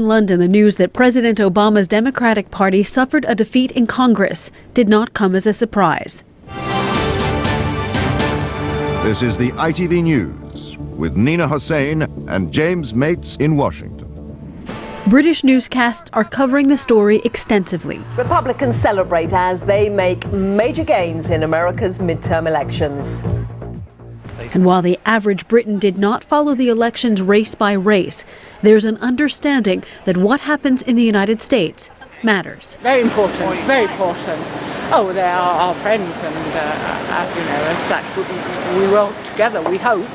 London, the news that President Obama's Democratic Party suffered a defeat in Congress did not come as a surprise. This is the ITV News with Nina Hussain and James Mates in Washington. British newscasts are covering the story extensively. Republicans celebrate as they make major gains in America's midterm elections. And while the average Briton did not follow the elections race by race, there's an understanding that what happens in the United States matters. Very important, very important. Oh, they are our friends, and as such, we work together. We hope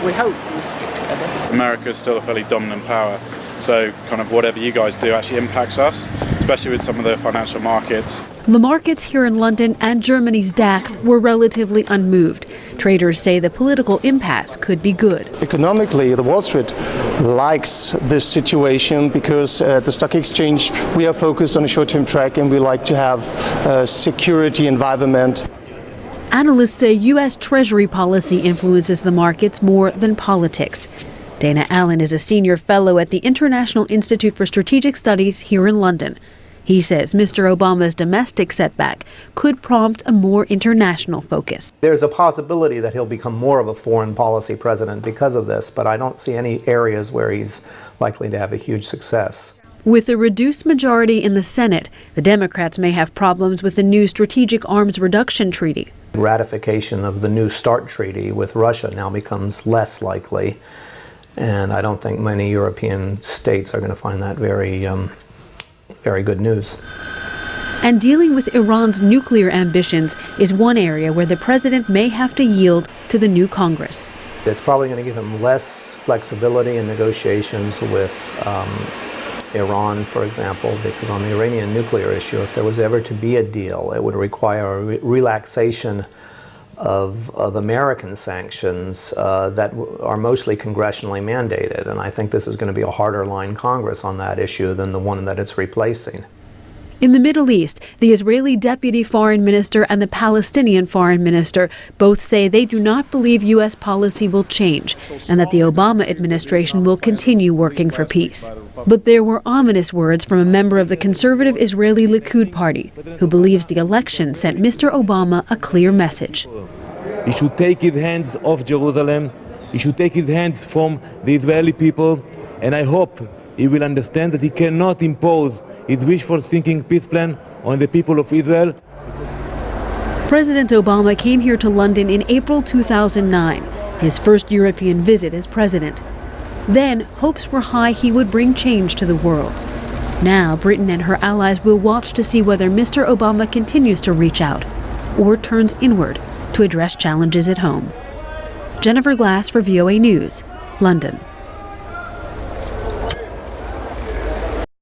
we stick together. America is still a fairly dominant power, so kind of whatever you guys do actually impacts us, especially with some of the financial markets. The markets here in London and Germany's DAX were relatively unmoved. Traders say the political impasse could be good. Economically, the Wall Street likes this situation because at the stock exchange we are focused on a short-term track and we like to have a security environment. Analysts say U.S. Treasury policy influences the markets more than politics. Dana Allen is a senior fellow at the International Institute for Strategic Studies here in London. He says Mr. Obama's domestic setback could prompt a more international focus. There's a possibility that he'll become more of a foreign policy president because of this, but I don't see any areas where he's likely to have a huge success. With a reduced majority in the Senate, the Democrats may have problems with the new Strategic Arms Reduction Treaty. Ratification of the New START treaty with Russia now becomes less likely, and I don't think many European states are going to find that very good news. And dealing with Iran's nuclear ambitions is one area where the president may have to yield to the new Congress. It's probably going to give him less flexibility in negotiations with Iran, for example, because on the Iranian nuclear issue, if there was ever to be a deal, it would require a relaxation of American sanctions that are mostly congressionally mandated. And I think this is going to be a harder line Congress on that issue than the one that it's replacing. In the Middle East, the Israeli deputy foreign minister and the Palestinian foreign minister both say they do not believe U.S. policy will change and that the Obama administration will continue working for peace. But there were ominous words from a member of the conservative Israeli Likud party who believes the election sent Mr. Obama a clear message. He should take his hands off Jerusalem. He should take his hands from the Israeli people, and I hope he will understand that he cannot impose his wishful thinking peace plan on the people of Israel. President Obama came here to London in April 2009, his first European visit as president. Then, hopes were high he would bring change to the world. Now, Britain and her allies will watch to see whether Mr. Obama continues to reach out or turns inward to address challenges at home. Jennifer Glasse for VOA News, London.